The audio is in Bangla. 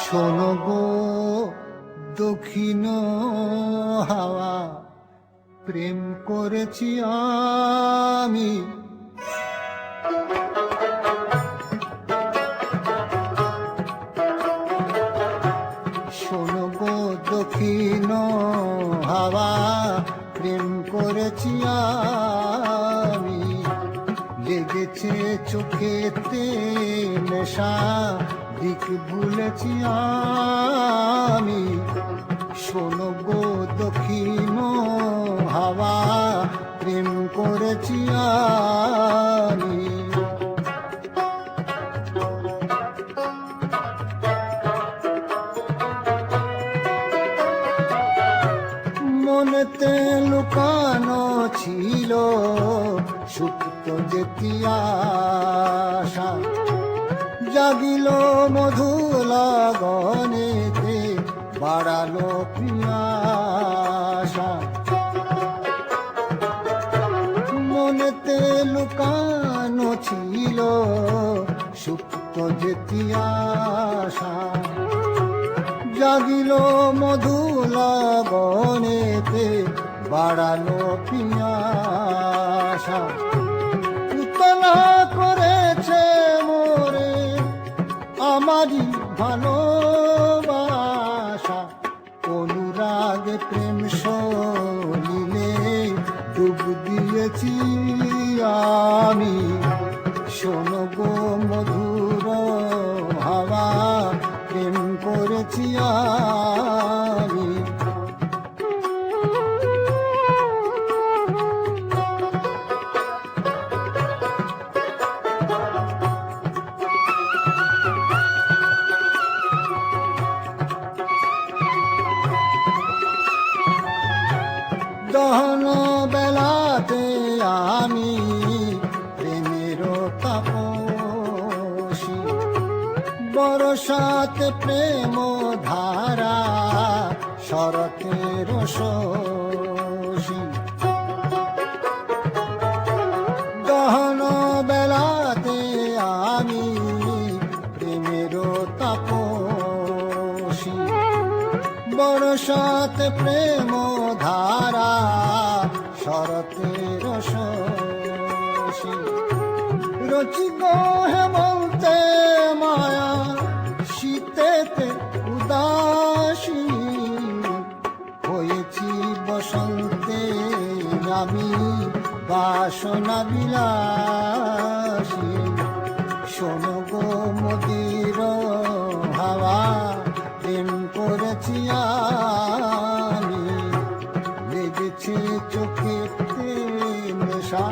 শোনো গো দক্ষিণ হাওয়া, প্রেম করেছি আমি। শোনো গো দক্ষিণ হাওয়া, প্রেম করেছি আমি। লেগেছে চোখেতে নেশা, দিক ভুলেছি আমি। শোনো গো দক্ষিণ হাওয়া, প্রেম করেছি আমি। মনেতে লুকানো ছিল সুপ্ত যেতি আশা, জাগিল মধু লগনেতে, বাড়ালো পিয়াসা। মনেতে লুকানো ছিল সুপ্ত যেতি আশা, জাগিল মধু লগনেতে, বাড়ালো পিয়াসা। উতলা করেছে মোরে আমারই ভালোবাসা, অনুরাগ প্রেম সলিলে ডুব দিয়েছি আমি। শোনো গো মধুর হাওয়া, প্রেম করেছি আমি। দহন বেলাতে আমি প্রেমের তাপসী, বরসাতে প্রেম ধারা, শরতের শশী। দহন বেলাতে আমি প্রেমের তাপসী, বরসাতে প্রেম ধারা, শরতের শশী। রচি গো হেমন্তে মায়া, শীতেতে উদাসী, হয়েছি বসন্তে আমি বাসনা বিলাসী। শোনো গো মদির হাওয়া, প্রেম করেছি আমি। লেগেছে চোখেতে নেশা,